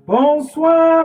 Bonsoir,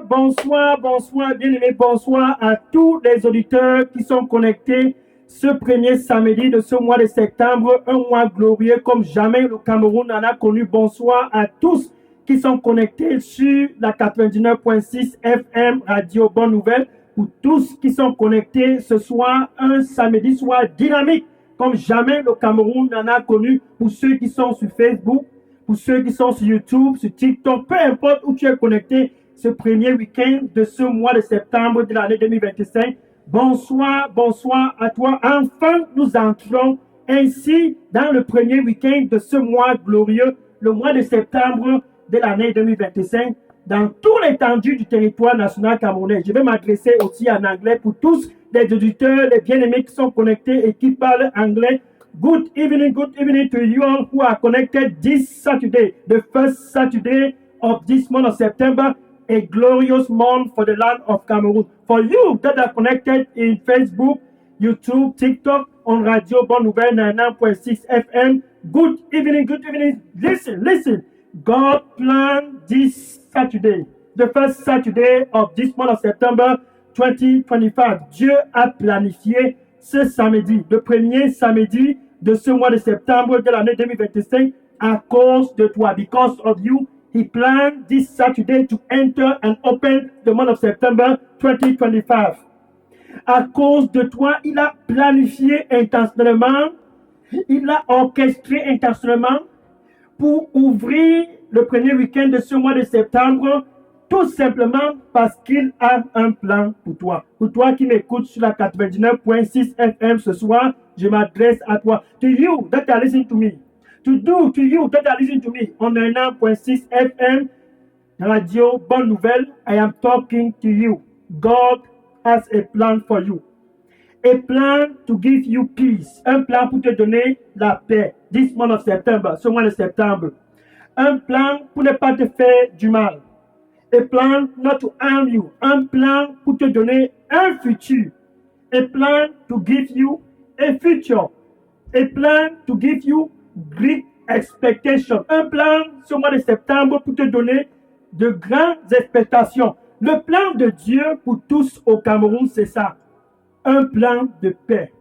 bien-aimés, bonsoir à tous les auditeurs qui sont connectés ce premier samedi de ce mois de septembre, un mois glorieux comme jamais le Cameroun en a connu. Bonsoir à tous qui sont connectés sur la 99.6 FM Radio Bonne Nouvelle, pour tous qui sont connectés ce soir, un samedi soir dynamique comme jamais le Cameroun en a connu, pour ceux qui sont sur Facebook, pour ceux qui sont sur YouTube, sur TikTok, peu importe où tu es connecté, ce premier week-end de ce mois de septembre de l'année 2025. Bonsoir à toi. Enfin, nous entrons ainsi dans le premier week-end de ce mois glorieux, le mois de septembre de l'année 2025, dans toute l'étendue du territoire national camerounais. Je vais m'adresser aussi en anglais pour tous les auditeurs, les bien-aimés qui sont connectés et qui parlent anglais. Good evening to you all who are connected this Saturday, the first Saturday of this month of September, a glorious month for the land of Cameroon. For you that are connected in Facebook, YouTube, TikTok, on Radio Bonne Nouvelle 99.6 FM, good evening. Listen. God planned this Saturday, the first Saturday of this month of September 2025. Dieu a planifié ce samedi, le premier samedi de ce mois de septembre de l'année 2025 à cause de toi. Because of you, he planned this Saturday to enter and open the month of September 2025. À cause de toi, il a planifié intentionnellement, il a orchestré intentionnellement pour ouvrir le premier week-end de ce mois de septembre, tout simplement parce qu'il a un plan pour toi. Pour toi qui m'écoutes sur la 99.6 FM ce soir, je m'adresse à toi. To you that are listening to me. To you that are listening to me on 99.6 FM, Radio Bonne Nouvelle, I am talking to you. God has a plan for you. A plan to give you peace. Un plan pour te donner la paix. This month of September, ce mois de septembre. Un plan pour ne pas te faire du mal. A plan not to harm you. Un plan pour te donner un futur. A plan to give you a future. A plan to give you great expectation. Un plan ce mois de septembre pour te donner de grandes expectations. Le plan de Dieu pour tous au Cameroun, c'est ça. Un plan de paix.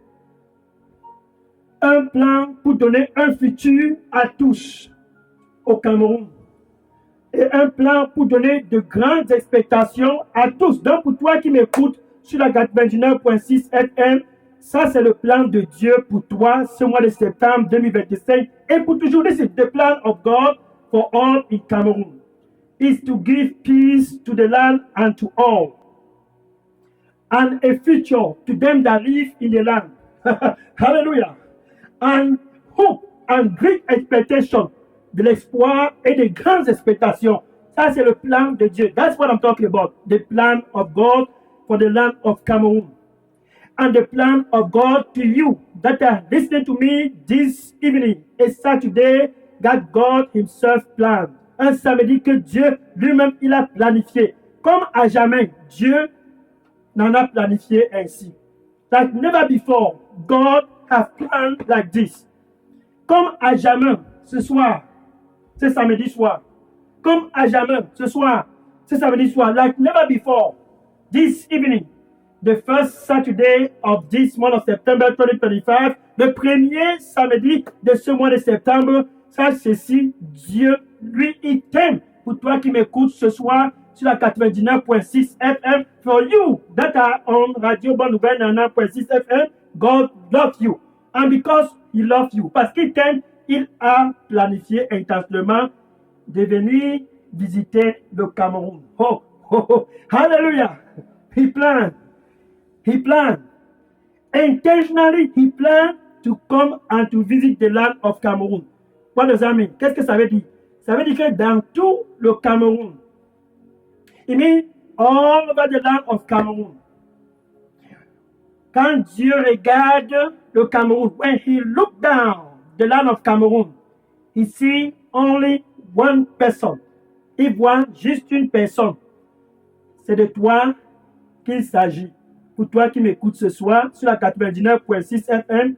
Un plan pour donner un futur à tous au Cameroun. Et un plan pour donner de grandes expectations à tous. Donc, pour toi qui m'écoutes sur la 99.6 FM, ça, c'est le plan de Dieu pour toi ce mois de septembre 2025. Et pour toujours, this is the plan of God for all in Cameroon. Is to give peace to the land and to all. And a future to them that live in the land. Hallelujah. And hope and great expectation. De l'espoir et de grandes expectations. Ça, c'est le plan de Dieu. That's what I'm talking about. The plan of God for the land of Cameroon. And the plan of God to you that are listening to me this evening. A Saturday that God himself planned. Un samedi que Dieu lui-même, il a planifié. Comme à jamais, Dieu n'en a planifié ainsi. Like never before, God has planned like this. Comme à jamais, ce soir, ce samedi soir. Comme à jamais, ce soir, ce samedi soir. Like never before, this evening, the first Saturday of this month of September 2025, le premier samedi de ce mois de septembre, ça, ceci, Dieu, lui, il t'aime. Pour toi qui m'écoutes ce soir sur la 99.6 FM, for you that are on Radio Bonne Nouvelle 99.6 FM, God loves you. And because he loves you, parce qu'il t'aime, il a planifié intentionnellement de venir visiter le Cameroun. Hallelujah! He planned. Intentionally, he planned to come and to visit the land of Cameroon. What does that mean? Qu'est-ce que ça veut dire? Ça veut dire que dans tout le Cameroun, it means all over the land of Cameroon. Quand Dieu regarde le Cameroun, when he looked down the land of Cameroon, he see only one person. Il voit juste une personne. C'est de toi qu'il s'agit. Pour toi qui m'écoutes ce soir sur la 99.6 FM,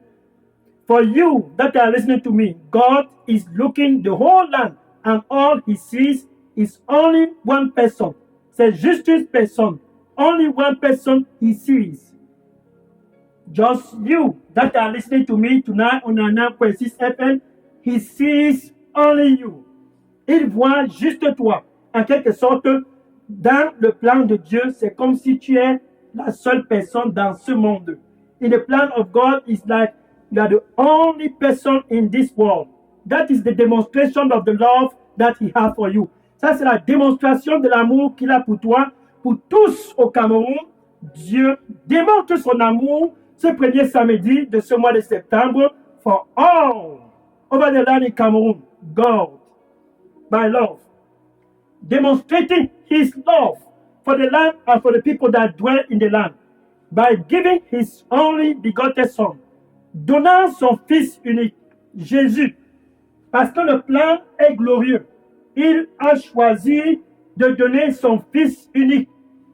for you that are listening to me, God is looking the whole land, and all he sees is only one person. C'est juste une personne. Only one person he sees. Just you that are listening to me tonight on 9.6 FM, he sees only you. Il voit juste toi. En quelque sorte, dans le plan de Dieu, c'est comme si tu es la seule personne dans ce monde. In the plan of God, it's like you are the only person in this world. That is the demonstration of the love that he has for you. Ça, c'est la démonstration de l'amour qu'il a pour toi. Pour tous au Cameroun, Dieu démontre son amour ce premier samedi de ce mois de septembre. For all over the land in Cameroon, God, by love, demonstrating his love for the land and for the people that dwell in the land, by giving his only begotten son, donnant son fils unique, Jésus, parce que le plan est glorieux. Il a choisi de donner son fils unique.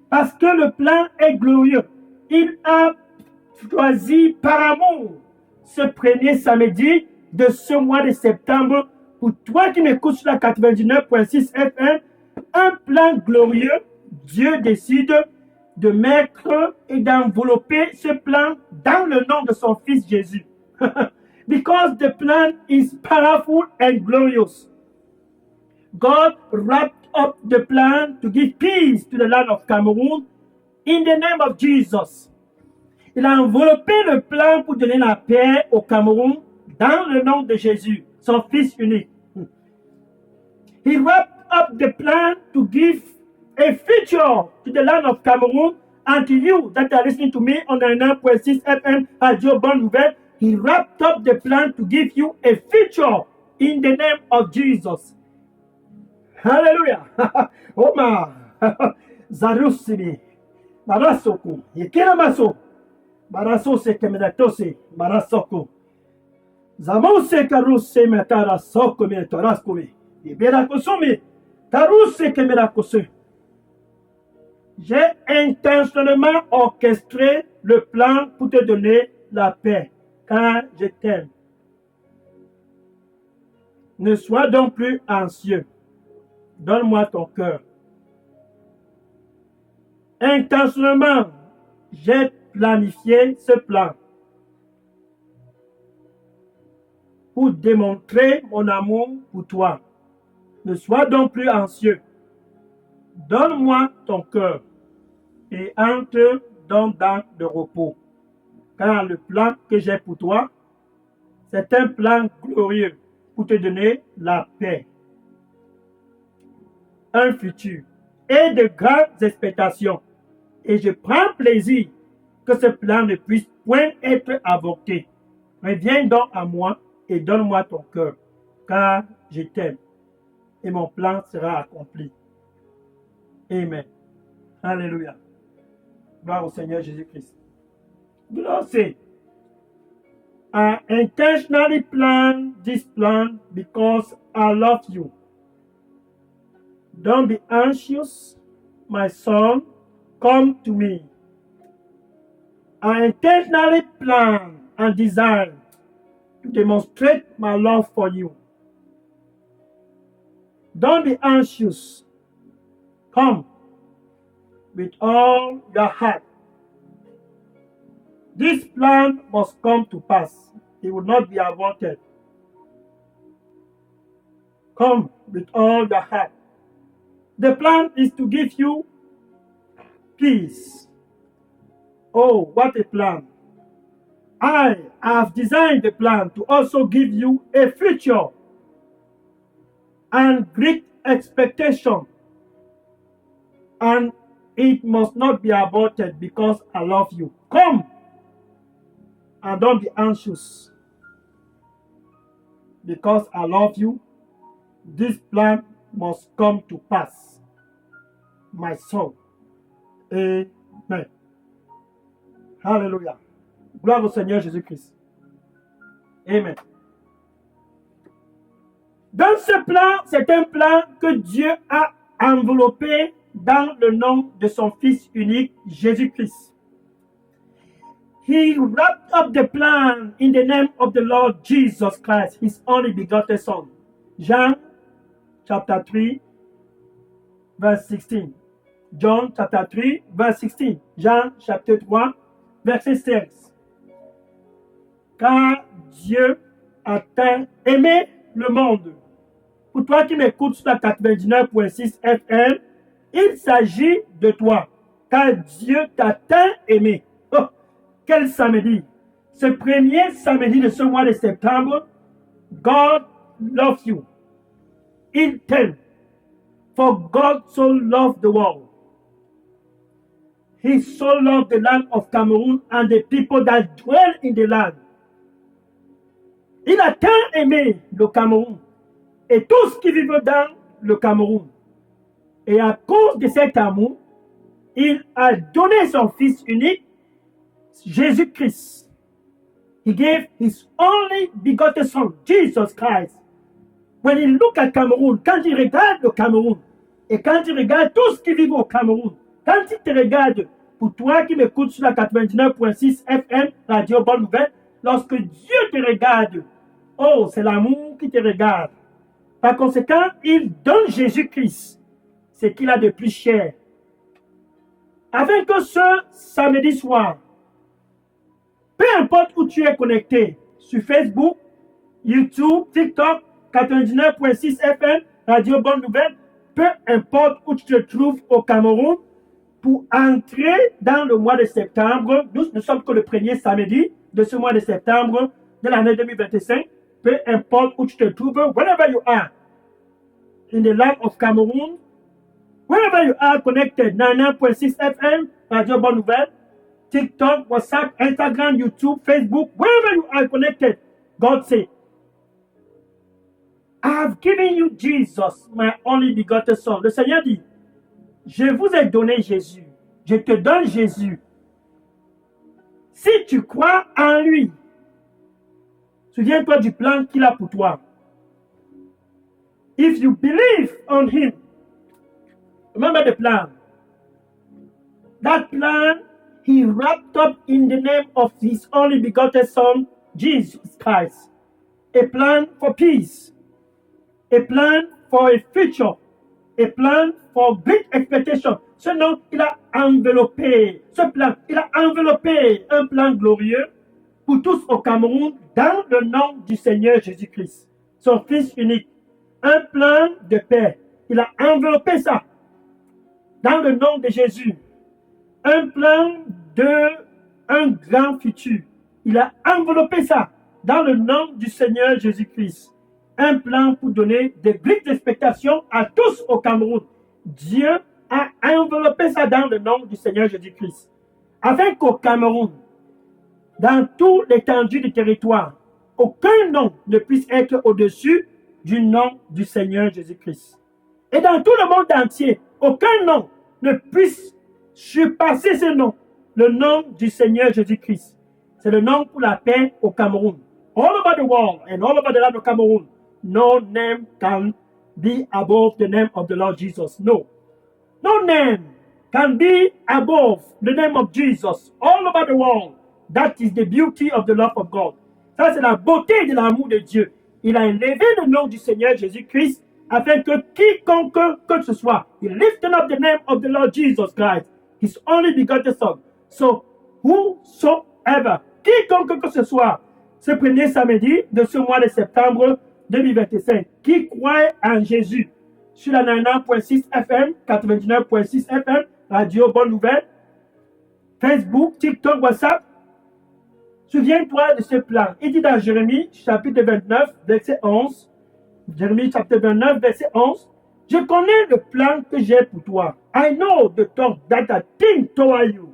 Parce que le plan est glorieux. Il a choisi par amour ce premier samedi de ce mois de septembre. Pour toi qui m'écoutes sur la 99.6 FM, un plan glorieux, Dieu décide de mettre et d'envelopper ce plan dans le nom de son fils Jésus. Because the plan is powerful and glorious. God wrapped up the plan to give peace to the land of Cameroon in the name of Jesus. Il a enveloppé le plan pour donner la paix au Cameroun dans le nom de Jésus, son fils unique. He wrapped up the plan to give a future to the land of Cameroon and to you that are listening to me on 9.6 FM Radio Bonne Nouvelle. He wrapped up the plan to give you a future in the name of Jesus. Hallelujah. Oma. Zarusini. Barasoko. Yekiramaso. Barasose kemedatose. Barasoko. Zamose karuse metara soko metaraskomi. Iberakosomi. Taruse kemerakose. J'ai intentionnellement orchestré le plan pour te donner la paix, car je t'aime. Ne sois donc plus anxieux. Donne-moi ton cœur. Intentionnellement, j'ai planifié ce plan pour démontrer mon amour pour toi. Ne sois donc plus anxieux. Donne-moi ton cœur et entre dans le repos. Car le plan que j'ai pour toi, c'est un plan glorieux pour te donner la paix, un futur et de grandes expectations. Et je prends plaisir que ce plan ne puisse point être avorté. Reviens donc à moi et donne-moi ton cœur, car je t'aime et mon plan sera accompli. Amen. Alléluia. Gloire au Seigneur Jésus-Christ. God say, I intentionally planned this plan because I love you. Don't be anxious, my son. Come to me. I intentionally planned and designed to demonstrate my love for you. Don't be anxious. Come with all your heart. This plan must come to pass. It will not be aborted. Come with all your heart. The plan is to give you peace. Oh, what a plan. I have designed the plan to also give you a future and great expectation. And it must not be aborted because I love you. Come and don't be anxious. Because I love you, this plan must come to pass. My son. Amen. Hallelujah. Gloire au Seigneur Jésus-Christ. Amen. Dans ce plan, c'est un plan que Dieu a enveloppé dans le nom de son Fils unique, Jésus-Christ. He wrapped up the plan in the name of the Lord Jesus Christ, his only begotten Son. Jean chapter 3, verse 16. John chapter 3, verse 16. Jean chapter 3, verset 16. Car Dieu a tant aimé le monde. Pour toi qui m'écoutes sur la 99.6 FM, il s'agit de toi. Car Dieu t'a tant aimé. Oh, quel samedi! Ce premier samedi de ce mois de septembre, God loves you. Il t'aime. For God so loved the world. He so loved the land of Cameroon and the people that dwell in the land. Il a tant aimé le Cameroun et tous qui vivent dans le Cameroun. Et à cause de cet amour, il a donné son Fils unique, Jésus-Christ. He gave his only begotten Son, Jesus Christ. When you look at Cameroun, quand il regarde le Cameroun, et quand il regarde tous qui vivent au Cameroun, quand il te regarde, pour toi qui m'écoutes sur la 99.6 FM, Radio Bonne Nouvelle, lorsque Dieu te regarde, oh, c'est l'amour qui te regarde. Par conséquent, il donne Jésus-Christ, ce qu'il a de plus cher. Afin que ce samedi soir, peu importe où tu es connecté, sur Facebook, YouTube, TikTok, 99.6 FM, Radio Bonne Nouvelle, peu importe où tu te trouves au Cameroun, pour entrer dans le mois de septembre, nous ne sommes que le premier samedi de ce mois de septembre de l'année 2025, peu importe où tu te trouves, wherever you are, in the land of Cameroon, wherever you are connected, 99.6 FM, Radio Bonne Nouvelle, TikTok, WhatsApp, Instagram, YouTube, Facebook, wherever you are connected, God say, I have given you Jesus, my only begotten Son. Le Seigneur dit, je vous ai donné Jésus. Je te donne Jésus. Si tu crois en lui, souviens-toi du plan qu'il a pour toi. If you believe on him, remember the plan. That plan, he wrapped up in the name of his only begotten Son, Jesus Christ. A plan for peace. A plan for a future. A plan for great expectation. Ce nom, il a enveloppé, ce plan, il a enveloppé un plan glorieux pour tous au Cameroun dans le nom du Seigneur Jésus-Christ, son Fils unique. Un plan de paix. Il a enveloppé ça dans le nom de Jésus. Un plan de un grand futur. Il a enveloppé ça dans le nom du Seigneur Jésus-Christ. Un plan pour donner des grandes expectations à tous au Cameroun. Dieu a enveloppé ça dans le nom du Seigneur Jésus-Christ. Afin qu'au Cameroun, dans toute l'étendue du territoire, aucun nom ne puisse être au-dessus du nom du Seigneur Jésus-Christ. Et dans tout le monde entier, aucun nom ne puisse surpasser ce nom, le nom du Seigneur Jésus-Christ. C'est le nom pour la paix au Cameroun. All over the world and all over the land of Cameroon, no name can be above the name of the Lord Jesus. No. No name can be above the name of Jesus all over the world. That is the beauty of the love of God. Ça, c'est la beauté de l'amour de Dieu. Il a élevé le nom du Seigneur Jésus-Christ afin que quiconque que ce soit, he lifted up the name of the Lord Jesus Christ, his only begotten Son. So, whosoever, quiconque que ce soit, ce premier samedi de ce mois de septembre 2025, qui croit en Jésus, sur la 99.6 FM, 99.6 FM, Radio Bonne Nouvelle, Facebook, TikTok, WhatsApp, souviens-toi de ce plan. Il dit dans Jérémie, chapitre 29, verset 11, Jérémie, chapitre 29, verset 11, je connais le plan que j'ai pour toi. I know the thought that I think toward you.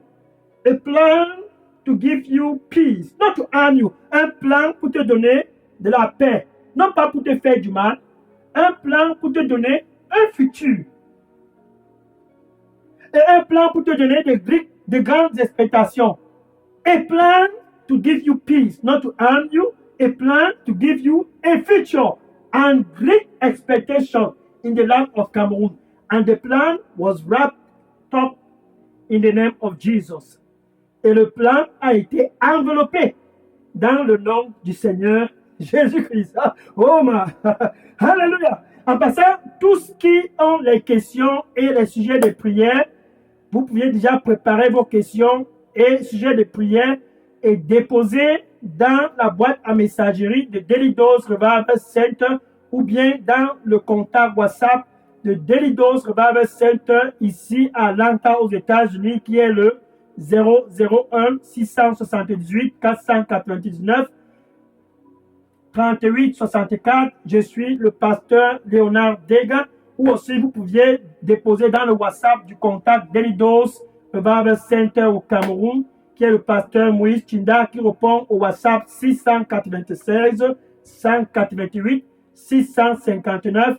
A plan to give you peace, not to harm you. Un plan pour te donner de la paix, non pas pour te faire du mal. Un plan pour te donner un futur. Et un plan pour te donner de grandes expectations. A plan to give you peace, not to harm you. A plan to give you a future and great expectation in the land of Cameroon. And the plan was wrapped up in the name of Jesus. Et le plan a été enveloppé dans le nom du Seigneur Jésus-Christ. Oh, ma. Alléluia. En passant, tous qui ont les questions et les sujets de prière, vous pouvez déjà préparer vos questions et sujets de prière et déposer dans la boîte à messagerie de Daily Dose Revival Center ou bien dans le contact WhatsApp de Daily Dose Revival Center ici à Atlanta aux États-Unis qui est le 001 678 499 38 64. Je suis le pasteur Léonard Dega. Ou aussi vous pouviez déposer dans le WhatsApp du contact Daily Dose Revival Center au Cameroun, qui est le pasteur Moïse Chinda, qui répond au WhatsApp 696 188 659,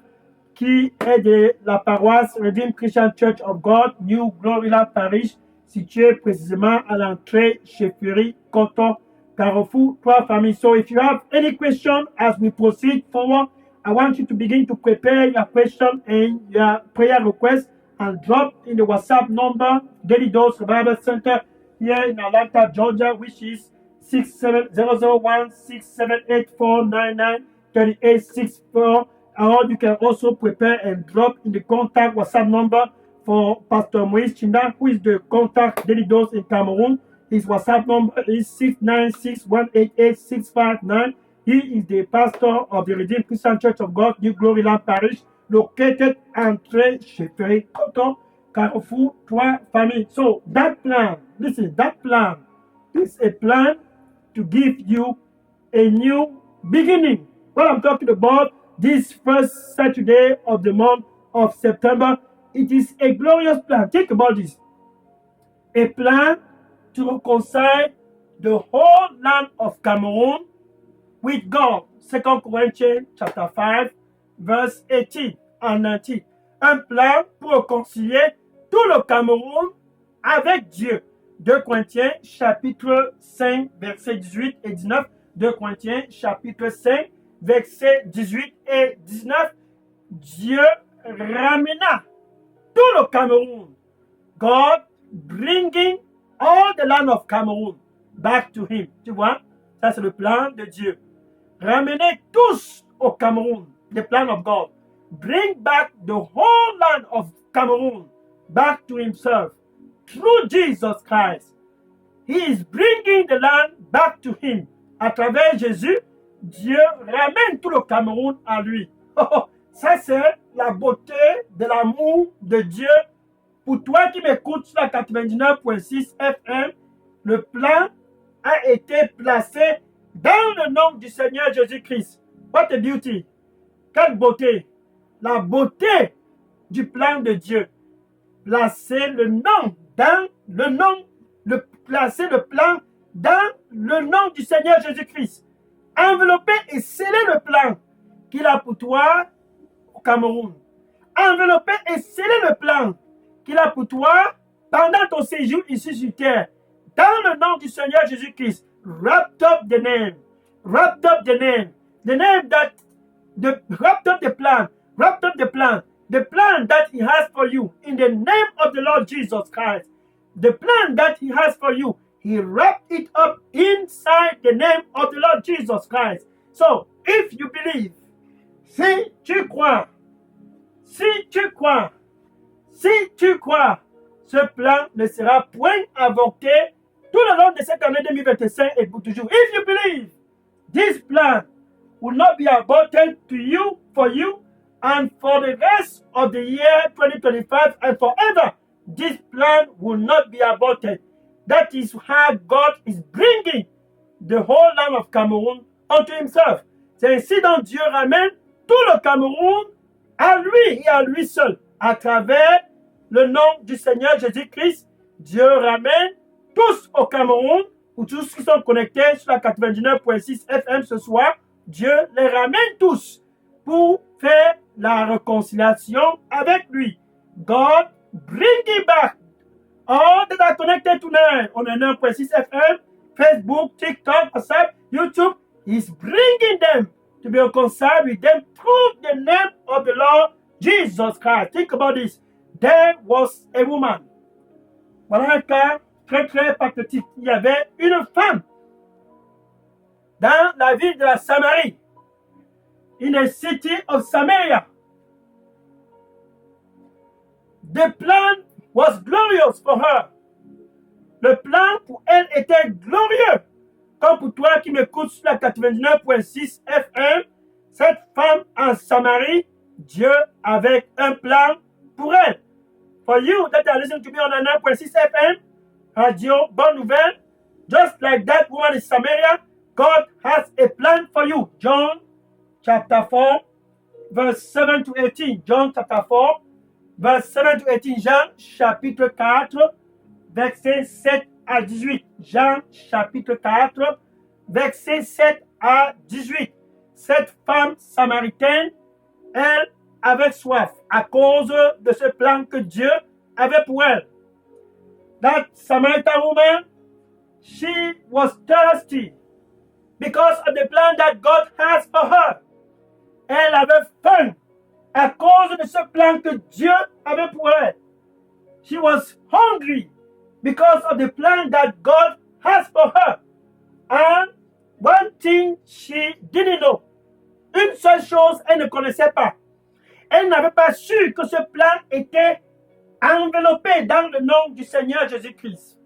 qui est de la paroisse Redeemed Christian Church of God, New Gloryland Parish, située précisément à l'entrée chez Fury, Coton, Carrefour, Trois Familles. So if you have any question as we proceed forward, I want you to begin to prepare your question and your prayer request and drop in the WhatsApp number, Daily Dose Revival Center here in Atlanta, Georgia, which is 001-678-499-3864. Or you can also prepare and drop in the contact WhatsApp number for Pastor Moïse Chinda, who is the contact Daily Dose in Cameroon. His WhatsApp number is 696-188-659. He is the pastor of the Redeemed Christian Church of God, New Gloryland Parish, located entre Chefery, Coton, Carrefour, Trois Familles. So that plan, listen, that plan is a plan to give you a new beginning. What I'm talking about, this first Saturday of the month of September, it is a glorious plan. Think about this. A plan to reconcile the whole land of Cameroon with God. 2 Corinthians chapter 5, verse 18 and 19. Un plan pour réconcilier tout le Cameroun avec Dieu. 2 Corinthiens chapitre 5, versets 18 et 19. 2 Corinthiens chapitre 5, versets 18 et 19. Dieu ramena tout le Cameroun. God bringing all the land of Cameroon back to him. Tu vois, ça c'est le plan de Dieu. Ramener tous au Cameroun, the plan of God. Bring back the whole land of Cameroon back to himself through Jesus Christ. He is bringing the land back to him. À travers Jésus, Dieu ramène tout le Cameroun à lui. Ça c'est la beauté de l'amour de Dieu. Pour toi qui m'écoutes sur la 99.6 FM, le plan a été placé dans le nom du Seigneur Jésus-Christ. What a beauty! Quelle beauté! La beauté du plan de Dieu. Placer le nom dans le nom, placer le plan dans le nom du Seigneur Jésus-Christ. Envelopper et sceller le plan qu'il a pour toi au Cameroun. Envelopper et sceller le plan qu'il a pour toi pendant ton séjour ici sur terre. Dans le nom du Seigneur Jésus-Christ. Wrapped up the name. Wrapped up the name. The name that, wrapped up the plan. Wrapped up the plan. The plan that he has for you. In the name of the Lord Jesus Christ. The plan that he has for you. He wrapped it up inside the name of the Lord Jesus Christ. So, if you believe, si tu crois, ce plan ne sera point avorté tout le long de cette année 2025 et pour toujours. If you believe, this plan will not be aborted to you, for you, and for the rest of the year 2025 and forever. This plan will not be aborted. That is how God is bringing the whole land of Cameroon unto himself. C'est ainsi dont Dieu ramène tout le Cameroun à lui et à lui seul. À travers le nom du Seigneur Jésus-Christ, Dieu ramène tous au Cameroun, ou tous qui sont connectés sur la 99.6 FM ce soir, Dieu les ramène tous pour faire la réconciliation avec lui. God bring it back. All that are connected tonight on the 9.6 FM, Facebook, TikTok, WhatsApp, YouTube, is bringing them to be reconciled with them through the name of the Lord Jesus Christ. Think about this. There was a woman. Voilà un cas très très pathétique. Il y avait une femme dans la ville de la Samarie. In the city of Samaria. The plan was glorious for her. Le plan pour elle était glorieux. Comme pour toi qui m'écoutes sur la 99.6 FM, cette femme en Samarie, Dieu avait un plan pour elle. For you that are listening to me on 99.6 FM, Radio Bonne Nouvelle, just like that woman in Samaria, God has a plan for you. John chapter 4, verse 7 to 18. John chapter 4, verse 7 to 18. Jean chapitre 4, verset 7 à 18. Jean chapitre 4, verset 7 à 18. Cette femme samaritaine, elle avait soif à cause de ce plan que Dieu avait pour elle. That Samaritan woman, she was thirsty because of the plan that God has for her. Elle avait faim à cause de ce plan que Dieu avait pour elle. She was hungry because of the plan that God has for her. And one thing she didn't know. Une seule chose, elle ne connaissait pas. Elle n'avait pas su que ce plan était enveloppé dans le nom du Seigneur Jésus-Christ.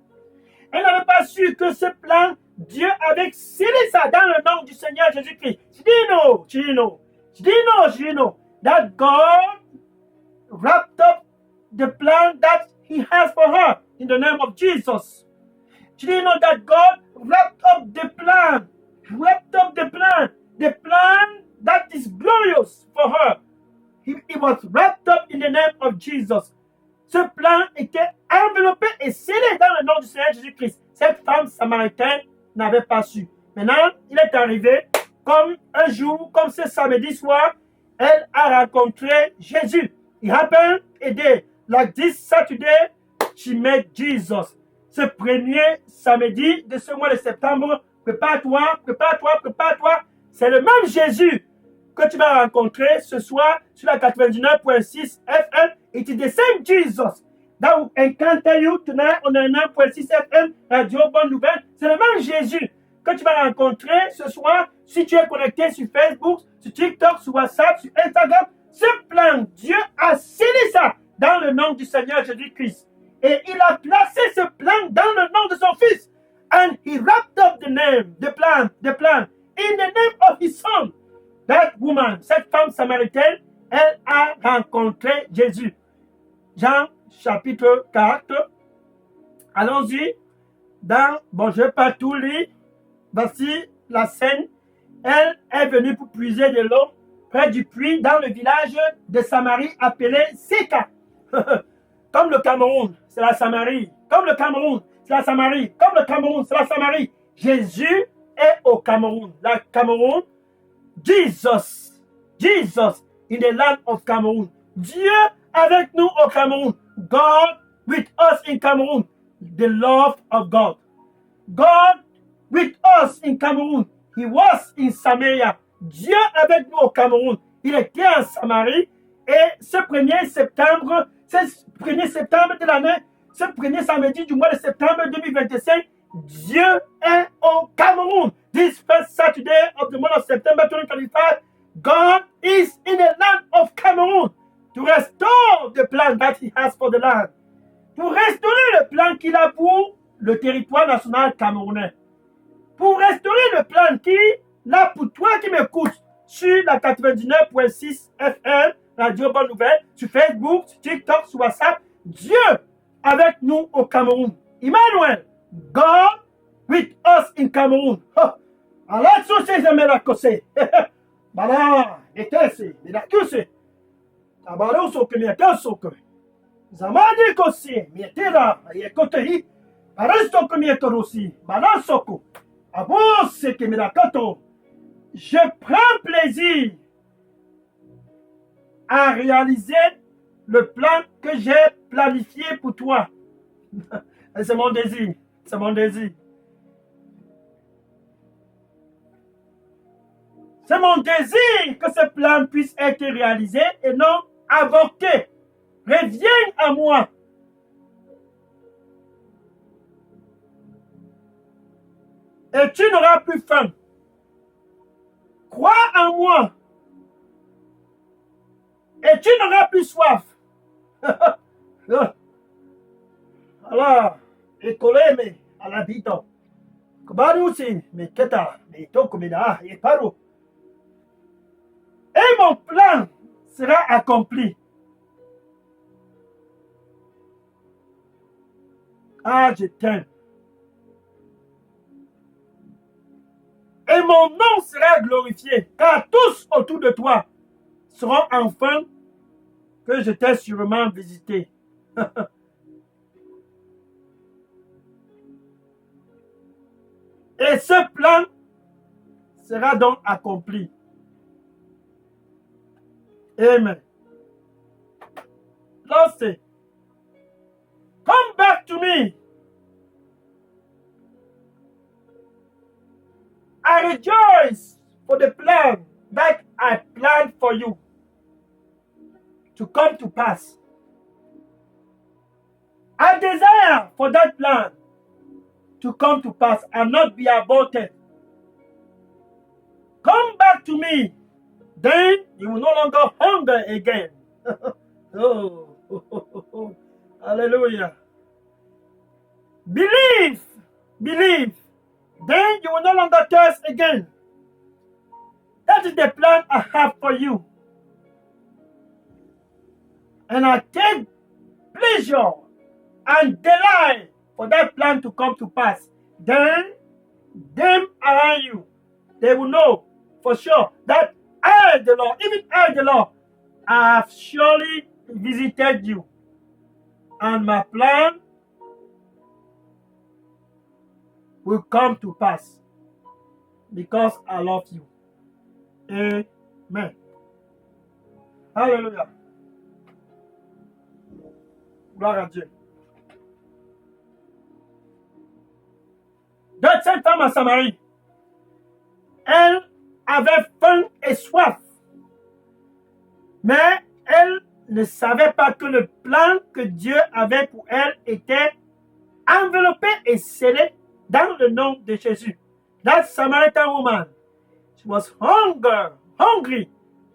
Elle n'avait pas su que ce plan, Dieu avait scellé ça dans le nom du Seigneur Jésus-Christ. She didn't know, she didn't know. She didn't know that God wrapped up the plan that He has for her in the name of Jesus. She didn't know that God wrapped up the plan that is glorious for her. It was wrapped up in the name of Jesus. Ce plan était enveloppé et scellé dans le nom du Seigneur Jésus-Christ. Cette femme samaritaine n'avait pas su. Maintenant, il est arrivé, comme un jour, comme ce samedi soir, elle a rencontré Jésus. It happened a day like this Saturday, she met Jesus. Ce premier samedi de ce mois de septembre, prépare-toi. C'est le même Jésus que tu vas rencontrer ce soir sur la 99.6 FM. It is the same Jesus that will encounter you tonight on 99.6 FM, Radio Bonne Nouvelle. C'est le même Jésus que tu vas rencontrer ce soir si tu es connecté sur Facebook, sur TikTok, sur WhatsApp, sur Instagram. Ce plan, Dieu a scellé ça dans le nom du Seigneur Jésus-Christ. Et il a placé ce plan dans le nom de son Fils. And he wrapped up the plan, in the name of his son. That woman, cette femme samaritaine, elle a rencontré Jésus. Jean chapitre 4. Allons-y. Je ne vais pas tout lire. Voici la scène. Elle est venue pour puiser de l'eau près du puits dans le village de Samarie appelé Séka. Comme le Cameroun, c'est la Samarie. Comme le Cameroun, c'est la Samarie. Comme le Cameroun, c'est la Samarie. Jésus est au Cameroun. La Cameroun, Jesus in the land of Cameroon. Dieu avec nous au Cameroun. God with us in Cameroon. The love of God. God with us in Cameroon. He was in Samaria. Dieu avec nous au Cameroun. Il était en Samarie. Et ce 1er septembre, de l'année, ce 1er samedi du mois de septembre 2025, Dieu est au Cameroun. This first Saturday of the month of September 2025, God is in the land of Cameroon to restore the plan that He has for the land. Pour restaurer le plan qu'il a pour le territoire national camerounais. Pour restaurer le plan qu'il a pour toi qui m'écoutes sur la 99.6 FM, Radio Bonne Nouvelle, sur Facebook, sur TikTok, sur WhatsApp. Dieu avec nous au Cameroun. Emmanuel, God with us in Cameroon. Alors, ça, c'est jamais la cosée. Voilà, et c'est, mais la cosée. Tabarou, so que m'y so que. Zamadi cosée, m'y était là, et côté, Parasto que m'y était aussi. Balasoko. Abo, c'est que m'y la cato. Je prends plaisir à réaliser le plan que j'ai planifié pour toi. C'est mon désir. C'est mon désir. C'est mon désir que ce plan puisse être réalisé et non avorté. Reviens à moi. Et tu n'auras plus faim. Crois en moi. Et tu n'auras plus soif. Ah, alors, écolé, mais à l'habitant. Kubarusi, mais keta, mais tokumida, et paro. Et mon plan sera accompli. Ah, je t'aime. Et mon nom sera glorifié, car tous autour de toi seront enfin que je t'ai sûrement visité. Et ce plan sera donc accompli. Amen. Lord say, come back to me. I rejoice for the plan that I planned for you to come to pass. I desire for that plan to come to pass and not be aborted. Come back to me, then you will no longer hunger again. Oh, hallelujah. Believe, believe, then you will no longer thirst again. That is the plan I have for you. And I take pleasure and delight for that plan to come to pass. Then, them around you, they will know for sure that I, the Lord, even I, the Lord, I have surely visited you. And my plan will come to pass because I love you. Amen. Hallelujah. Gloire à Dieu. De cette femme à Samarie, elle avait faim et soif. Mais elle ne savait pas que le plan que Dieu avait pour elle était enveloppé et scellé dans le nom de Jésus. That Samaritan woman, she was hungry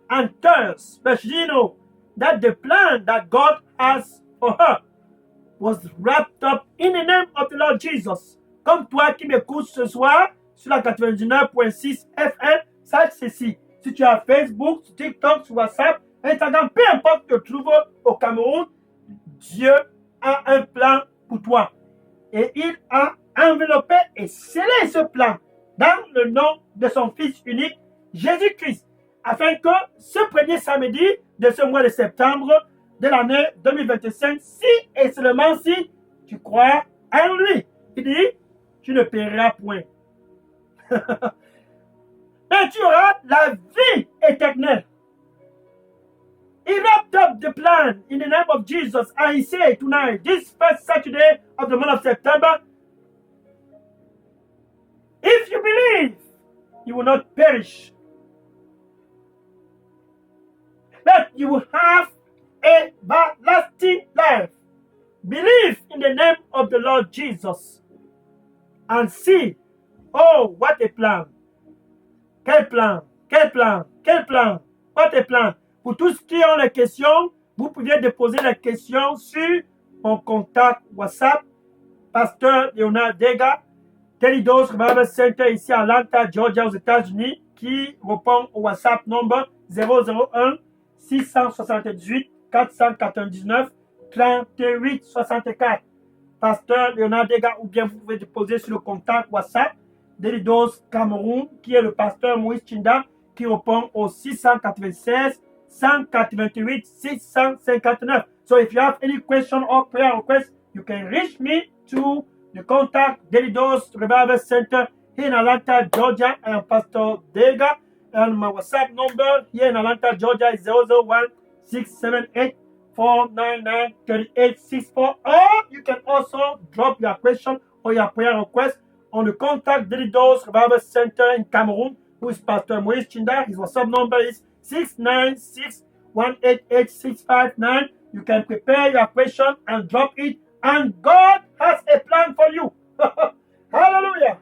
and thirst, but she didn't know that the plan that God has for her was wrapped up in the name of the Lord Jesus. Comme toi qui m'écoutes ce soir sur la 99.6 FM, sache ceci. Si tu as Facebook, sur TikTok, sur WhatsApp, Instagram, peu importe que tu te trouves au Cameroun, Dieu a un plan pour toi. Et il a enveloppé et scellé ce plan dans le nom de son Fils unique, Jésus-Christ, afin que ce premier samedi de ce mois de septembre de l'année 2025, si et seulement si tu crois en lui, il dit, tu ne paieras point. Et tu auras la vie éternelle. He wrapped up the plan in the name of Jesus, and he said tonight, this first Saturday of the month of September, if you believe, you will not perish, but you will have a everlasting life. Believe in the name of the Lord Jesus and see, oh, what a plan. Quel plan, quel plan, quel plan, what a plan. Pour tous qui ont les questions, vous pouvez déposer les questions sur mon contact WhatsApp, Pasteur Leonard Dega, Telidos Revival Center ici à Atlanta, Georgia, aux États-Unis, qui répond au WhatsApp number 001 678 499 38 64. Pasteur Leonard Dega, ou bien vous pouvez déposer sur le contact WhatsApp Delidos Cameroun, qui est le pasteur Moïse Chinda, qui répond au 696 188 659. So if you have any question or prayer request, you can reach me to the contact Delidos Revival Center here in Atlanta, Georgia. I am Pastor Dega, and my WhatsApp number here in Atlanta, Georgia is 001 678 499 3864. Or you can also drop your question or your prayer request on the contact Delidos Revival Center in Cameroon, who is Pastor Moïse Chinda. His WhatsApp number is 696 188 659. You can prepare your question and drop it, and God has a plan for you. Hallelujah.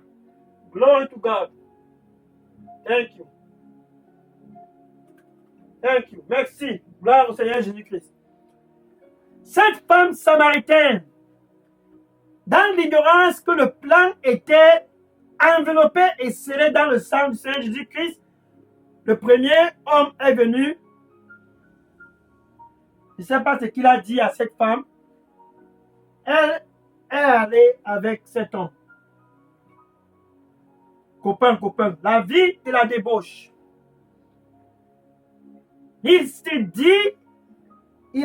Glory to God. Thank you. Thank you. Merci. Gloire au Seigneur Jésus-Christ. Cette femme samaritaine, dans l'ignorance que le plan était enveloppé et scellé dans le sang du Seigneur Jésus-Christ, le premier homme est venu. Je ne sais pas ce qu'il a dit à cette femme. Elle est allée avec cet homme. Copain. La vie de la débauche. Il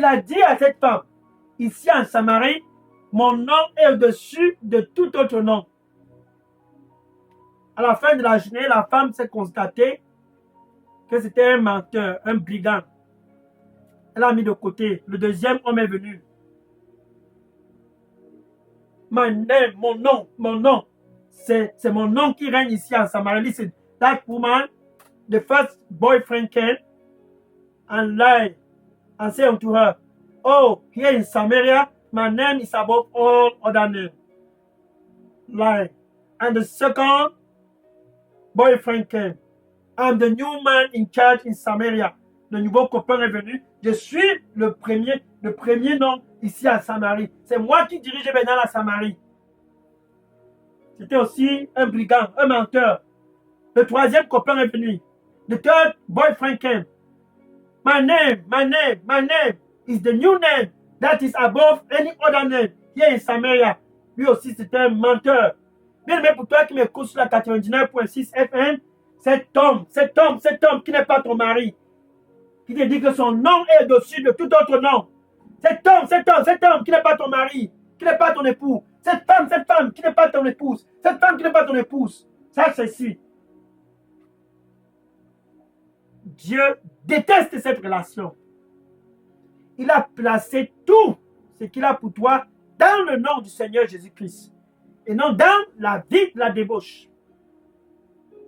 a dit à cette femme, ici en Samarie, mon nom est au-dessus de tout autre nom. À la fin de la journée, la femme s'est constatée que c'était un menteur, un brigand. Elle a mis de côté. Le deuxième homme est venu. My name, mon nom. C'est mon nom qui règne ici en Samarie. Listen, that woman, the first boyfriend came and lied and said unto her, oh, here in Samaria, my name is above all other names. Lie. And the second boyfriend came. I'm the new man in charge in Samaria. Le nouveau copain est venu. Je suis le premier nom ici à Samarie. C'est moi qui dirige maintenant la Samarie. C'était aussi un brigand, un menteur. Le troisième copain est venu. The third boyfriend came. My name is the new name that is above any other name here in Samaria. Lui aussi, c'était un menteur. Bien aimé, pour toi qui m'écoutes sur la 99.6 FM, cet homme qui n'est pas ton mari, qui te dit que son nom est au-dessus de tout autre nom. Cet homme qui n'est pas ton mari, qui n'est pas ton époux. Cette femme qui n'est pas ton épouse. Cette femme qui n'est pas ton épouse. Sache ceci. Dieu déteste cette relation. Il a placé tout ce qu'il a pour toi dans le nom du Seigneur Jésus-Christ. Et non dans la vie de la débauche.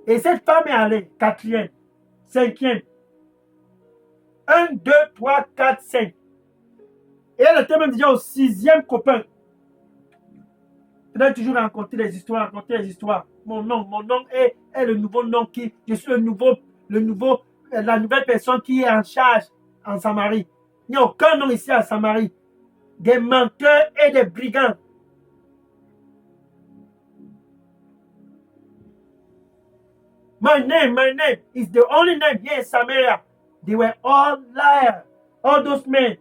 Et cette femme est allée, 4e, 5e. 1, 2, 3, 4, 5. Et elle était même déjà au 6e copain. Tu dois toujours raconter des histoires. Mon nom est le nouveau nom qui... Je suis la nouvelle personne qui est en charge en Samarie. Il n'y a aucun nom ici en Samarie. Des menteurs et des brigands. My name is the only name here in Samaria. They were all liars. All those men.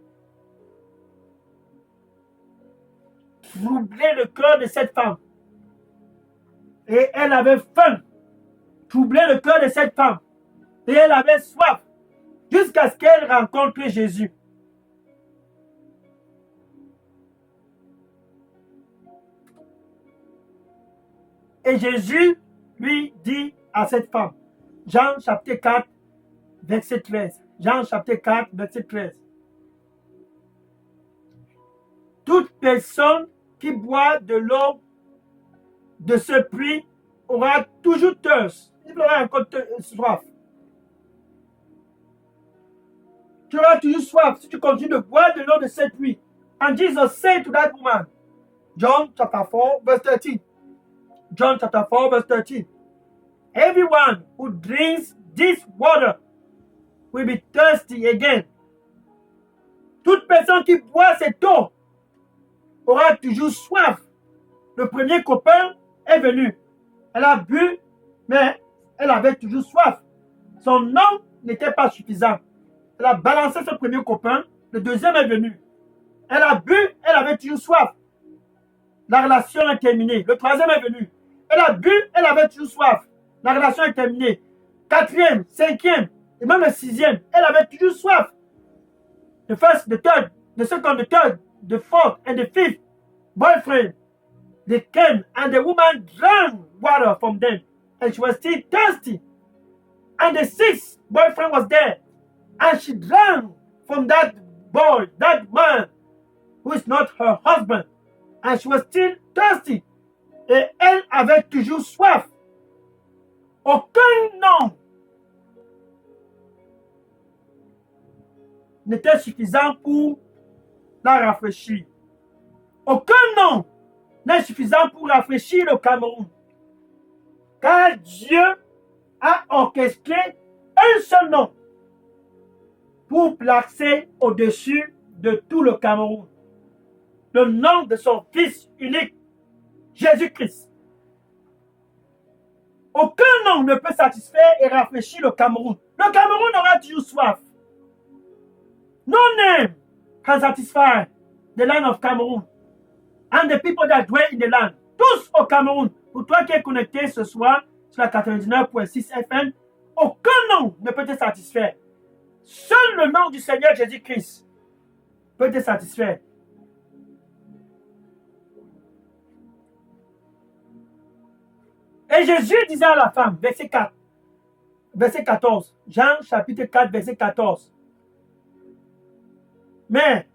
Troubler le cœur de cette femme. Et elle avait faim. Troubler le cœur de cette femme. Et elle avait soif. Jusqu'à ce qu'elle rencontre Jésus. Et Jésus lui dit à cette femme, Jean chapitre 4, verset 13. Jean chapitre 4, verset 13. Toute personne qui boit de l'eau de ce puits aura toujours thirst. Il aura encore soif. Tu auras toujours soif si tu continues de boire de l'eau de ce puits. And Jesus said to that woman, John chapter 4, verse 13. John chapter 4, verse 13. Everyone who drinks this water will be thirsty again. Toute personne qui boit cette eau aura toujours soif. Le premier copain est venu. Elle a bu, mais elle avait toujours soif. Son nom n'était pas suffisant. Elle a balancé ce premier copain. Le deuxième est venu. Elle a bu, elle avait toujours soif. La relation est terminée. Le troisième est venu. Elle a bu, elle avait toujours soif. La relation est terminée. 4e, 5e, et même le 6e, elle avait toujours soif. The first, the third, the second, the third, the fourth, and the fifth boyfriend, they came and the woman drank water from them, and she was still thirsty. And the sixth boyfriend was there, and she drank from that boy, that man, who is not her husband, and she was still thirsty. Et elle avait toujours soif. Aucun nom n'était suffisant pour la rafraîchir. Aucun nom n'est suffisant pour rafraîchir le Cameroun. Car Dieu a orchestré un seul nom pour placer au-dessus de tout le Cameroun. le nom de son Fils unique, Jésus-Christ. Aucun nom ne peut satisfaire et rafraîchir le Cameroun. Le Cameroun aura toujours soif. No name can satisfy the land of Cameroon and the people that dwell in the land. Tous au Cameroun. Pour toi qui es connecté ce soir sur la 99.6 FM, aucun nom ne peut te satisfaire. Seul le nom du Seigneur Jésus-Christ peut te satisfaire. Et Jésus disait à la femme, verset 4, verset 14, Jean chapitre 4, verset 14. Mais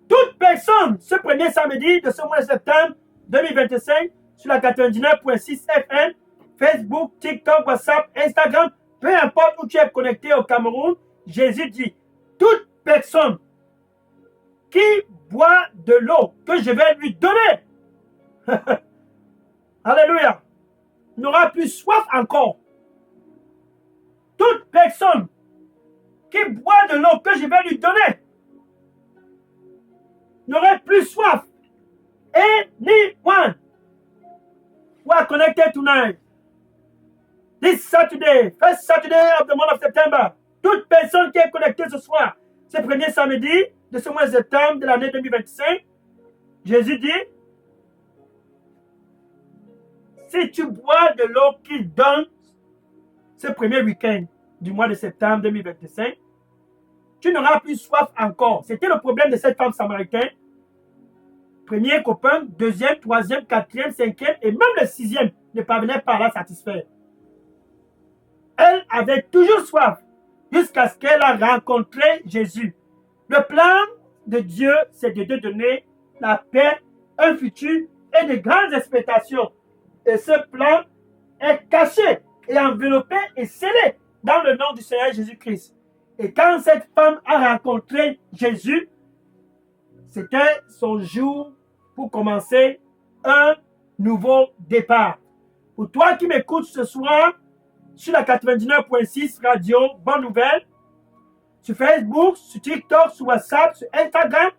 toute personne, ce premier samedi de ce mois de septembre 2025, sur la 99.6 FM, Facebook, TikTok, WhatsApp, Instagram, peu importe où tu es connecté au Cameroun, Jésus dit, toute personne qui boit de l'eau que je vais lui donner, alléluia, n'aura plus soif encore. Toute personne qui boit de l'eau que je vais lui donner n'aurait plus soif. Anyone who are connected tonight, this Saturday, first Saturday of the month of September, toute personne qui est connectée ce soir, ce premier samedi de ce mois de septembre de l'année 2025, Jésus dit, si tu bois de l'eau qu'il donne ce premier week-end du mois de septembre 2025, tu n'auras plus soif encore. C'était le problème de cette femme samaritaine. Premier copain, deuxième, troisième, quatrième, cinquième et même le sixième ne parvenait pas à la satisfaire. Elle avait toujours soif jusqu'à ce qu'elle a rencontré Jésus. Le plan de Dieu, c'est de te donner la paix, un futur et de grandes expectations. Et ce plan est caché et enveloppé et scellé dans le nom du Seigneur Jésus-Christ. Et quand cette femme a rencontré Jésus, c'était son jour pour commencer un nouveau départ. Pour toi qui m'écoutes ce soir sur la 99.6 radio, bonne nouvelle, sur Facebook, sur TikTok, sur WhatsApp, sur Instagram.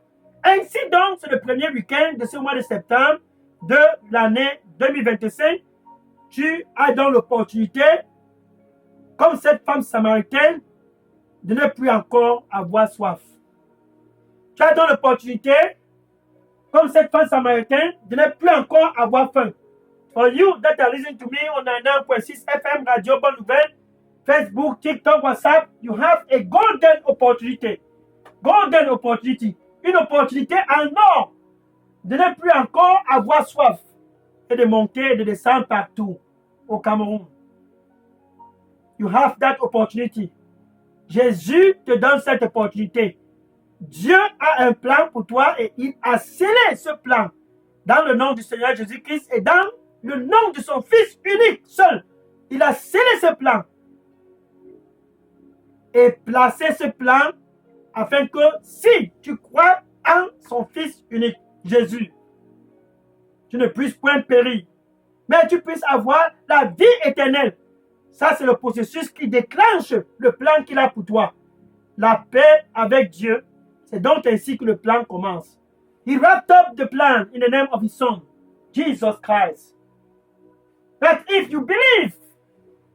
Ainsi donc, c'est le premier week-end de ce mois de septembre de l'année 2025. Tu as donc l'opportunité, comme cette femme samaritaine, de ne plus encore avoir soif. Tu as donc l'opportunité, comme cette femme samaritaine, de ne plus encore avoir faim. For you that are listening to me on 99.6 FM Radio Bonne Nouvelle, Facebook, TikTok, WhatsApp, you have a golden opportunity. Golden opportunity. Une opportunité en or de ne plus encore avoir soif et de monter et de descendre partout au Cameroun. You have that opportunity. Jésus te donne cette opportunité. Dieu a un plan pour toi et il a scellé ce plan dans le nom du Seigneur Jésus-Christ et dans le nom de son Fils unique seul. Il a scellé ce plan et placé ce plan afin que si tu crois en son Fils unique, Jésus, tu ne puisses point périr, mais tu puisses avoir la vie éternelle. Ça, c'est le processus qui déclenche le plan qu'il a pour toi. La paix avec Dieu, c'est donc ainsi que le plan commence. He wrapped up the plan in the name of his Son, Jesus Christ. That if you believe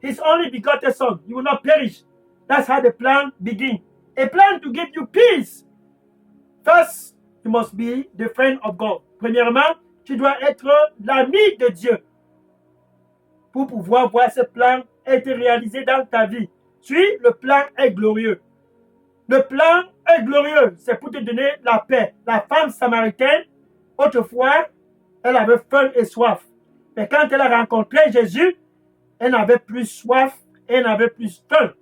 his only begotten Son, you will not perish. That's how the plan begins. A plan to give you peace. First, you must be the friend of God. Premièrement, tu dois être l'ami de Dieu pour pouvoir voir ce plan être réalisé dans ta vie. Puis, le plan est glorieux. Le plan est glorieux. C'est pour te donner la paix. La femme samaritaine, autrefois, elle avait faim et soif. Mais quand elle a rencontré Jésus, elle n'avait plus soif et elle n'avait plus faim.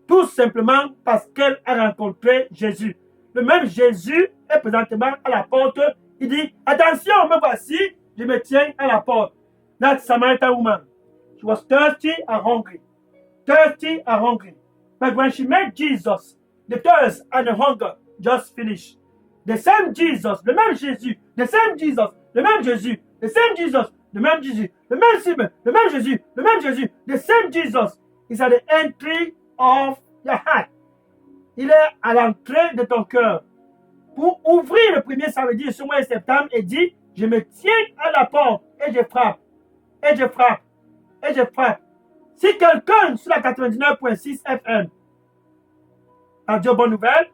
Tout simplement parce qu'elle a rencontré Jésus. Le même Jésus est présentement à la porte. Il dit, attention, me voici, je me tiens à la porte. That Samaritan woman, she was thirsty and hungry. Thirsty and hungry. But when she met Jesus, the thirst and the hunger just finished. The same Jesus, le même Jésus, the same Jesus, le même Jésus, the same Jesus, le même Jésus, le même Simon, le même Jésus, le même Jésus, the same Jesus is at the entry of your heart. Il est à l'entrée de ton cœur. pour ouvrir le premier samedi de ce mois de septembre et dit, je me tiens à la porte et je frappe, et je frappe, et je frappe. Si quelqu'un sur la 99.6 FM, Radio Bonne Nouvelle,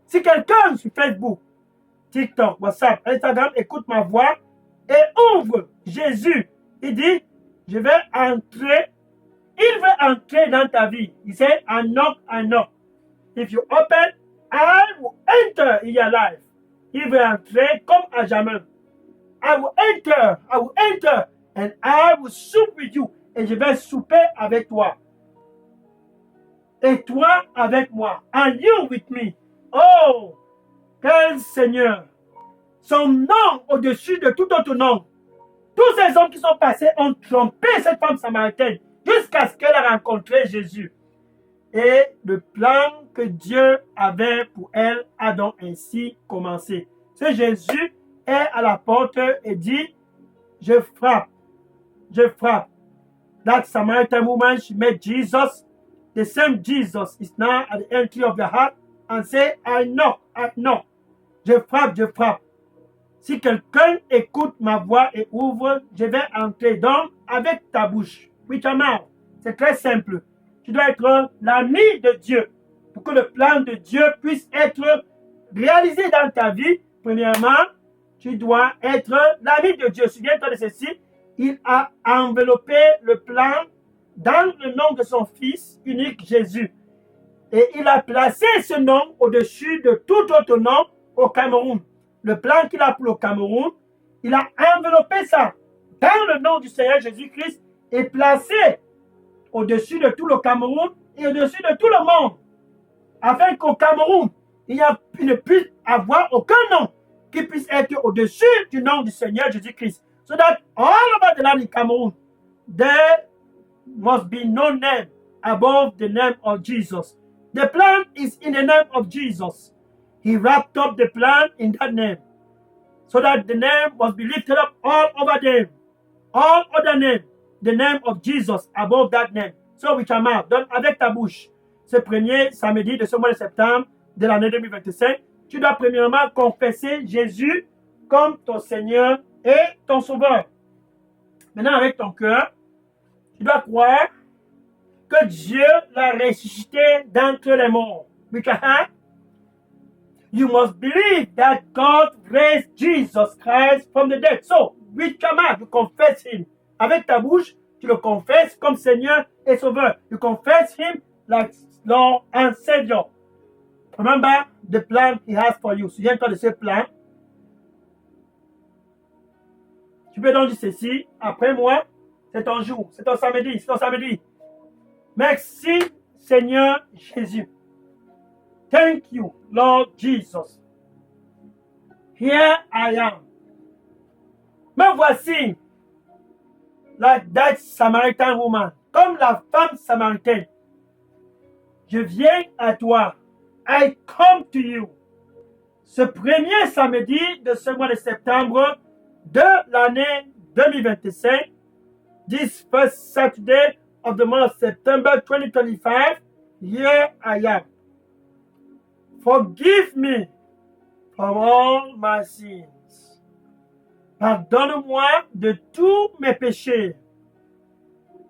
si quelqu'un sur Facebook, TikTok, WhatsApp, Instagram écoute ma voix et ouvre Jésus, il dit, je vais entrer, il veut entrer dans ta vie. Il dit, I knock, I knock. If you open, I will enter in your life. Il veut entrer comme à jamais. I will enter, and I will soup with you. Et je vais souper avec toi. Et toi avec moi. And you with me. Oh, quel Seigneur. Son nom au-dessus de tout autre nom. Tous ces hommes qui sont passés ont trompé cette femme samaritaine jusqu'à ce qu'elle a rencontré Jésus. Et le plan que Dieu avait pour elle a donc ainsi commencé. Ce Jésus est à la porte et dit, je frappe, je frappe. That Samaritan woman, she met Jesus. The same Jesus is now at the entry of the heart and say, I knock, I knock. Je frappe, je frappe. Si quelqu'un écoute ma voix et ouvre, je vais entrer. Donc, avec ta bouche, with your mouth. C'est très simple. Tu dois être l'ami de Dieu. Pour que le plan de Dieu puisse être réalisé dans ta vie, premièrement, tu dois être l'ami de Dieu. Souviens-toi de ceci. Il a enveloppé le plan dans le nom de son Fils unique Jésus. Et il a placé ce nom au-dessus de tout autre nom au Cameroun. Le plan qu'il a pour le Cameroun, il a enveloppé ça dans le nom du Seigneur Jésus-Christ et placé au-dessus de tout le Cameroun et au-dessus de tout le monde. Afin qu'au Cameroun, il ne puisse avoir aucun nom qui puisse être au-dessus du nom du Seigneur Jésus-Christ. So that all over the land in Cameroon, there must be no name above the name of Jesus. The plan is in the name of Jesus. He wrapped up the plan in that name, so that the name must be lifted up all over them. All other name, the name of Jesus above that name. So with your mouth, donc avec ta bouche, ce premier samedi de ce mois de septembre de l'année 2025, tu dois premièrement confesser Jésus comme ton Seigneur et ton Sauveur. Maintenant, avec ton cœur, tu dois croire que Dieu l'a ressuscité d'entre les morts. With your heart, you must believe that God raised Jesus Christ from the dead. So, with your mouth, you confess Him. Avec ta bouche, tu le confesses comme Seigneur et Sauveur. You confess Him like Lord and Savior. Remember the plan He has for you. Souviens-toi de ce plan. Tu peux donc dire ceci, après moi, c'est ton jour, c'est ton samedi, c'est ton samedi. Merci Seigneur Jésus. Thank you, Lord Jesus. Here I am. Me voici, like that Samaritan woman, comme la femme samaritaine. Je viens à toi. I come to you. Ce premier samedi de ce mois de septembre de l'année 2025, this first Saturday of the month of September 2025, here I am. Forgive me from all my sins. Pardonne-moi de tous mes péchés.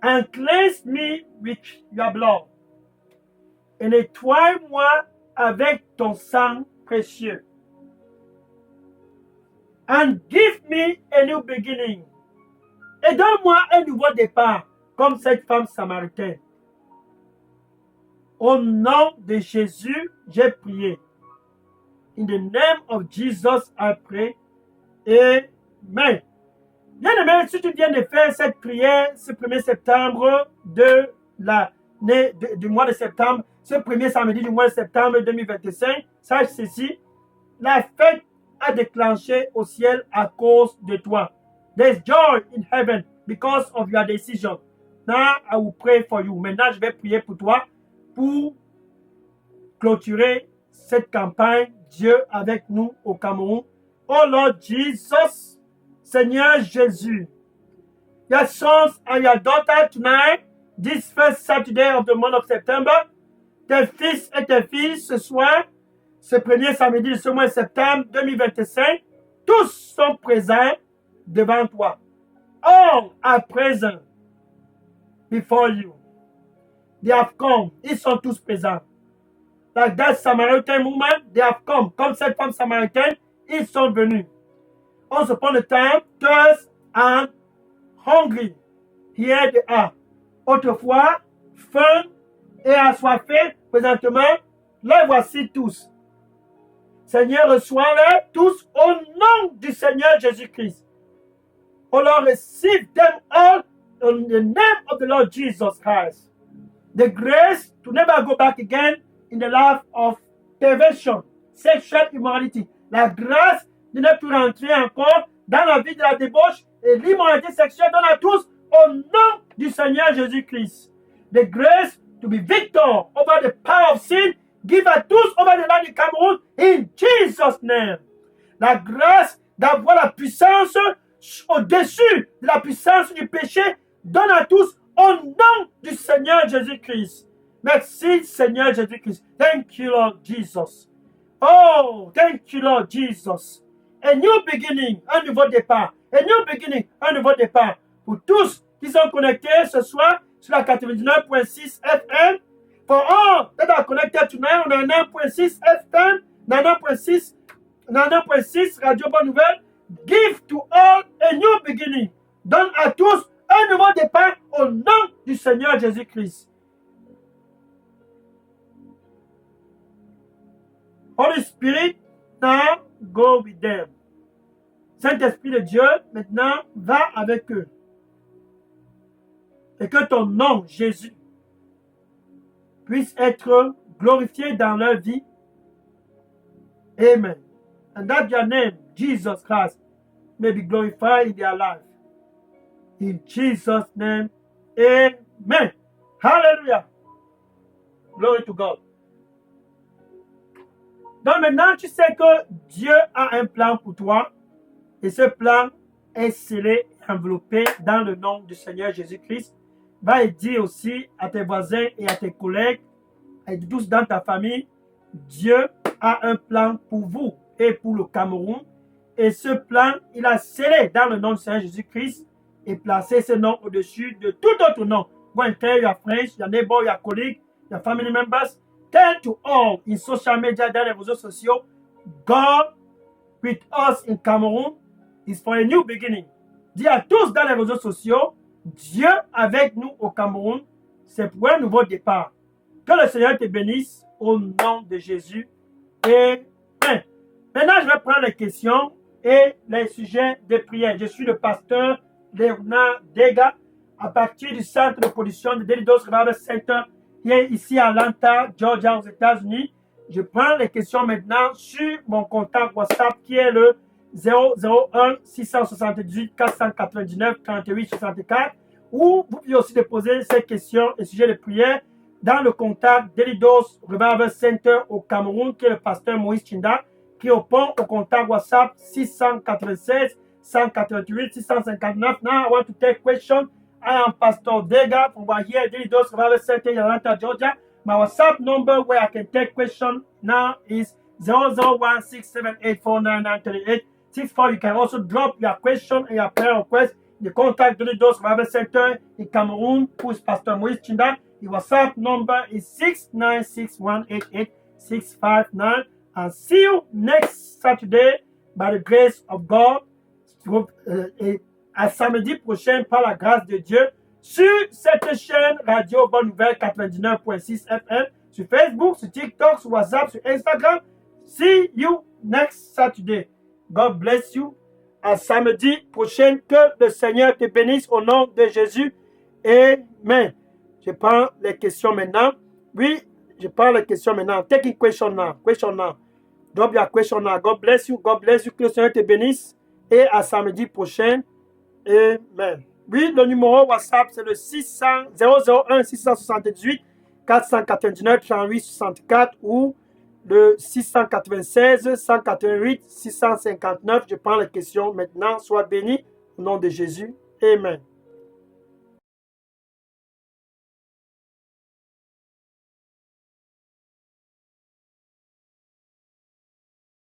And cleanse me with your blood. Et nettoie-moi avec ton sang précieux. And give me a new beginning. Et donne-moi un nouveau départ, comme cette femme samaritaine. Au nom de Jésus, j'ai prié. In the name of Jesus, I pray. Amen. Bien-aimé, si tu viens de faire cette prière ce 1er septembre du mois de septembre, ce premier samedi du mois de septembre 2025, sache ceci, la fête a déclenché au ciel à cause de toi. There's joy in heaven because of your decision. Now I will pray for you. Maintenant, je vais prier pour toi pour clôturer cette campagne Dieu avec nous au Cameroun. Oh Lord Jesus, Seigneur Jésus, your sons and your daughter tonight, this first Saturday of the month of September, tes fils et tes filles ce soir ce premier samedi de ce mois de septembre 2025, tous sont présents devant toi. All are present before you. They have come. Ils sont tous présents. Like that Samaritan woman, they have come. Comme cette femme samaritaine, ils sont venus. Once upon a time, thirst and hungry. Here they are. Autrefois, faim et assoiffés, présentement, les voici tous. Seigneur, reçois-les tous au nom du Seigneur Jésus-Christ. Oh Lord, receive them all in the name of the Lord Jesus Christ. The grace to never go back again in the life of perversion, sexual immorality. La grâce de ne plus rentrer encore dans la vie de la débauche et l'immoralité sexuelle. Donne à tous au nom du Seigneur Jésus-Christ. The grace to be victor over the power of sin. Give à tous over the land du Cameroun in Jesus' name. La grâce d'avoir la puissance au-dessus de la puissance du péché. Donne à tous au nom du Seigneur Jésus-Christ. Merci Seigneur Jésus-Christ. Thank you Lord Jesus. Oh, thank you Lord Jesus. A new beginning, un nouveau départ. A new beginning, un nouveau départ. Pour tous qui sont connectés ce soir sur la 99.6 FM. For all that are connected tonight on 99.6 FM, 99.6 Radio Bonne Nouvelle. Give to all a new beginning. Donne à tous un nouveau départ au nom du Seigneur Jésus-Christ. Holy Spirit, now go with them. Saint-Esprit de Dieu, maintenant, va avec eux. Et que ton nom, Jésus, puisse être glorifié dans leur vie. Amen. And that your name, Jesus Christ, may be glorified in their life. In Jesus' name, amen. Hallelujah. Glory to God. Donc maintenant, tu sais que Dieu a un plan pour toi. Et ce plan est scellé et enveloppé dans le nom du Seigneur Jésus-Christ. Va et dire aussi à tes voisins et à tes collègues, et tous dans ta famille, Dieu a un plan pour vous et pour le Cameroun. Et ce plan, il a scellé dans le nom du Seigneur Jésus-Christ et placé ce nom au-dessus de tout autre nom. Go and tell your friends, your neighbor, your colleague, your family members. Tell to all in social media, dans les réseaux sociaux, God with us in Cameroon is for a new beginning. Dis à tous dans les réseaux sociaux, Dieu avec nous au Cameroun, c'est pour un nouveau départ. Que le Seigneur te bénisse au nom de Jésus. Amen. Maintenant, je vais prendre les questions et les sujets de prière. Je suis le pasteur Léonard Dega à partir du centre de production de Daily Dose Revival Center qui est ici à Atlanta, Georgia, aux États-Unis. Je prends les questions maintenant sur mon contact WhatsApp qui est le 001 678 499 38 64 ou vous pouvez aussi déposer ces questions et sujets de prière dans le contact Daily Dose Revival Center au Cameroun qui est le pasteur Moïse Chinda qui répond au contact WhatsApp 696 188 659. Now I want to take questions. I am Pastor Dega from here, Daily Dose Revival Center in Atlanta, Georgia. My WhatsApp number where I can take questions now is 0016784993864. You can also drop your question and your prayer request in the contact Daily Dose Revival Center in Cameroon, who is Pastor Moïse Chinda. The WhatsApp number is 696188659. And see you next Saturday by the grace of God. À samedi prochain par la grâce de Dieu sur cette chaîne Radio Bonne Nouvelle 99.6 FM, sur Facebook, sur TikTok, sur WhatsApp, sur Instagram. See you next Saturday. God bless you. À samedi prochain, que le Seigneur te bénisse au nom de Jésus. Amen. Je prends les questions maintenant. Oui, je prends les questions maintenant. Take a question now. Question now. Drop your question now. God bless you. God bless you. Que le Seigneur te bénisse. Et à samedi prochain. Amen. Oui, le numéro WhatsApp, c'est le 001 678 499 38 64 ou le 696 188 659. Je prends les questions maintenant. Sois béni au nom de Jésus. Amen.